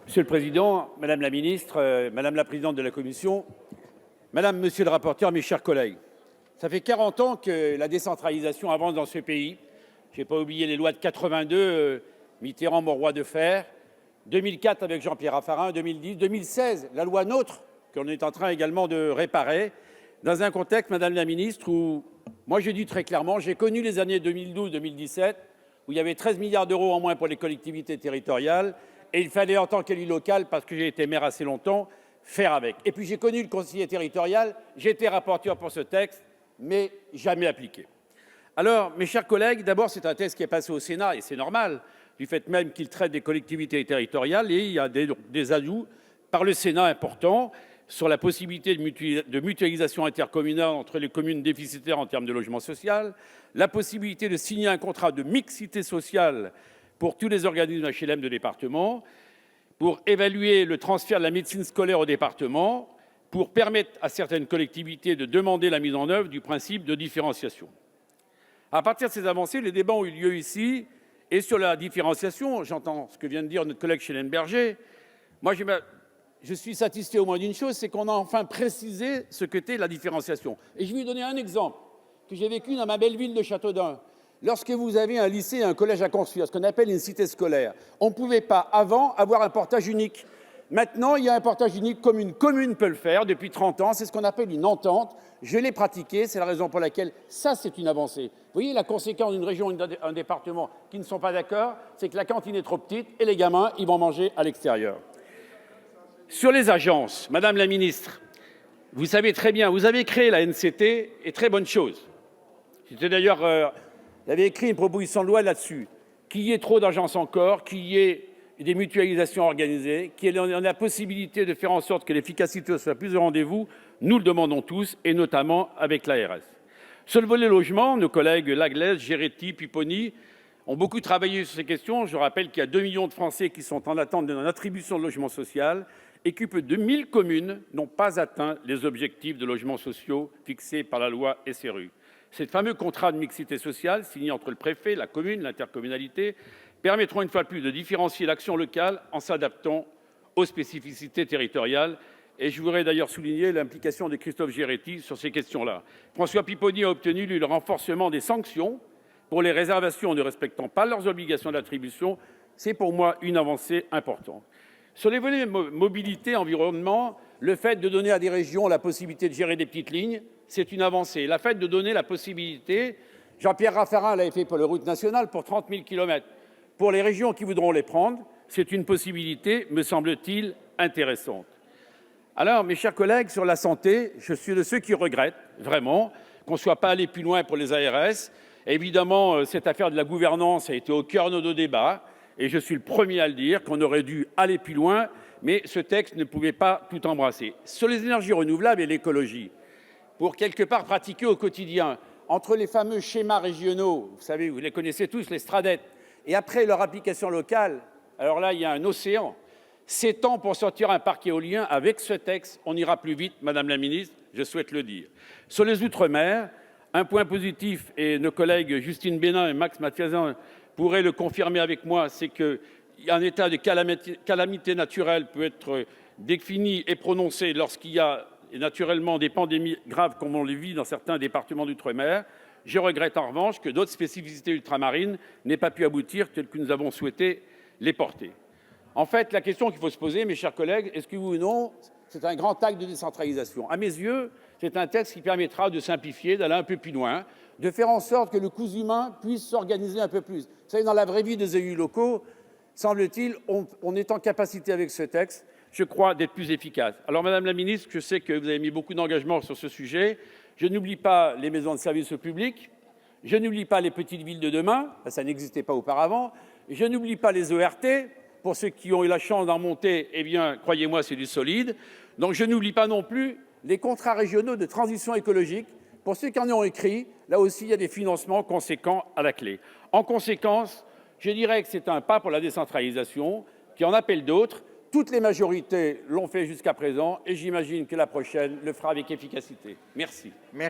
Monsieur le Président, Madame la Ministre, Madame la Présidente de la Commission, Madame, Monsieur le rapporteur, mes chers collègues, ça fait 40 ans que la décentralisation avance dans ce pays. Je n'ai pas oublié les lois de 82, Mitterrand, mon roi de fer, 2004 avec Jean-Pierre Raffarin, 2010, 2016, la loi NOTRe, qu'on est en train également de réparer, dans un contexte, Madame la Ministre, où, moi je dis très clairement, j'ai connu les années 2012-2017, où il y avait 13 milliards d'euros en moins pour les collectivités territoriales, et il fallait, en tant qu'élu local, parce que j'ai été maire assez longtemps, faire avec. Et puis j'ai connu le conseiller territorial, j'ai été rapporteur pour ce texte, mais jamais appliqué. Alors, mes chers collègues, d'abord, c'est un texte qui est passé au Sénat, et c'est normal, du fait même qu'il traite des collectivités territoriales, et il y a des ajouts par le Sénat importants sur la possibilité de mutualisation intercommunale entre les communes déficitaires en termes de logement social, la possibilité de signer un contrat de mixité sociale pour tous les organismes HLM de département, pour évaluer le transfert de la médecine scolaire au département, pour permettre à certaines collectivités de demander la mise en œuvre du principe de différenciation. À partir de ces avancées, les débats ont eu lieu ici, et sur la différenciation, j'entends ce que vient de dire notre collègue Schellenberger. Moi, je suis satisfait au moins d'une chose, c'est qu'on a enfin précisé ce qu'était la différenciation. Et je vais vous donner un exemple que j'ai vécu dans ma belle ville de Châteaudun. Lorsque vous avez un lycée et un collège à construire, ce qu'on appelle une cité scolaire, on ne pouvait pas avant avoir un portage unique. Maintenant, il y a un portage unique comme une commune peut le faire depuis 30 ans. C'est ce qu'on appelle une entente. Je l'ai pratiqué, c'est la raison pour laquelle ça, c'est une avancée. Vous voyez, la conséquence d'une région et d'un département qui ne sont pas d'accord, c'est que la cantine est trop petite et les gamins, ils vont manger à l'extérieur. Sur les agences, Madame la Ministre, vous savez très bien, vous avez créé la NCT, et très bonne chose. C'était d'ailleurs, j'avais écrit une proposition de loi là-dessus, qu'il y ait trop d'agences encore, qu'il y ait des mutualisations organisées, qu'il y ait la possibilité de faire en sorte que l'efficacité soit plus au rendez-vous, nous le demandons tous, et notamment avec l'ARS. Sur le volet logement, nos collègues Laglaise, Géretti, Pipponi ont beaucoup travaillé sur ces questions. Je rappelle qu'il y a 2 millions de Français qui sont en attente d'une attribution de logement social et que plus de 1000 communes n'ont pas atteint les objectifs de logements sociaux fixés par la loi SRU. Ces fameux contrats de mixité sociale signés entre le préfet, la commune, l'intercommunalité permettront une fois de plus de différencier l'action locale en s'adaptant aux spécificités territoriales. Et je voudrais d'ailleurs souligner l'implication de Christophe Géretti sur ces questions-là. François Pipponi a obtenu, lui, le renforcement des sanctions pour les réservations ne respectant pas leurs obligations d'attribution. C'est pour moi une avancée importante. Sur les volets mobilité, environnement, le fait de donner à des régions la possibilité de gérer des petites lignes, c'est une avancée. Le fait de donner la possibilité, Jean-Pierre Raffarin l'avait fait pour les routes nationales, pour 30 000 km. Pour les régions qui voudront les prendre, c'est une possibilité, me semble-t-il, intéressante. Alors, mes chers collègues, sur la santé, je suis de ceux qui regrettent vraiment qu'on ne soit pas allé plus loin pour les ARS. Évidemment, cette affaire de la gouvernance a été au cœur de nos débats. Et je suis le premier à le dire, qu'on aurait dû aller plus loin, mais ce texte ne pouvait pas tout embrasser. Sur les énergies renouvelables et l'écologie, pour quelque part pratiquer au quotidien, entre les fameux schémas régionaux, vous savez, vous les connaissez tous, les STRADET, et après leur application locale, alors là, il y a un océan. 7 ans pour sortir un parc éolien. Avec ce texte, on ira plus vite, Madame la Ministre, je souhaite le dire. Sur les Outre-mer, un point positif, et nos collègues Justine Bénin et Max Mathiasin pourrait le confirmer avec moi, c'est qu'un état de calamité naturelle peut être défini et prononcé lorsqu'il y a naturellement des pandémies graves comme on les vit dans certains départements d'outre-mer. Je regrette en revanche que d'autres spécificités ultramarines n'aient pas pu aboutir telles que nous avons souhaité les porter. En fait, la question qu'il faut se poser, mes chers collègues, est-ce que oui ou non, c'est un grand acte de décentralisation? À mes yeux, c'est un texte qui permettra de simplifier, d'aller un peu plus loin, de faire en sorte que le coût humain puisse s'organiser un peu plus. Vous savez, dans la vraie vie des élus locaux, semble-t-il, on est en capacité avec ce texte, je crois, d'être plus efficace. Alors, Madame la Ministre, je sais que vous avez mis beaucoup d'engagement sur ce sujet. Je n'oublie pas les maisons de services au public, je n'oublie pas les petites villes de demain, ça n'existait pas auparavant, je n'oublie pas les ERT. Pour ceux qui ont eu la chance d'en monter, eh bien, croyez-moi, c'est du solide. Donc, je n'oublie pas non plus les contrats régionaux de transition écologique. Pour ceux qui en ont écrit, là aussi, il y a des financements conséquents à la clé. En conséquence, je dirais que c'est un pas pour la décentralisation qui en appelle d'autres. Toutes les majorités l'ont fait jusqu'à présent et j'imagine que la prochaine le fera avec efficacité. Merci.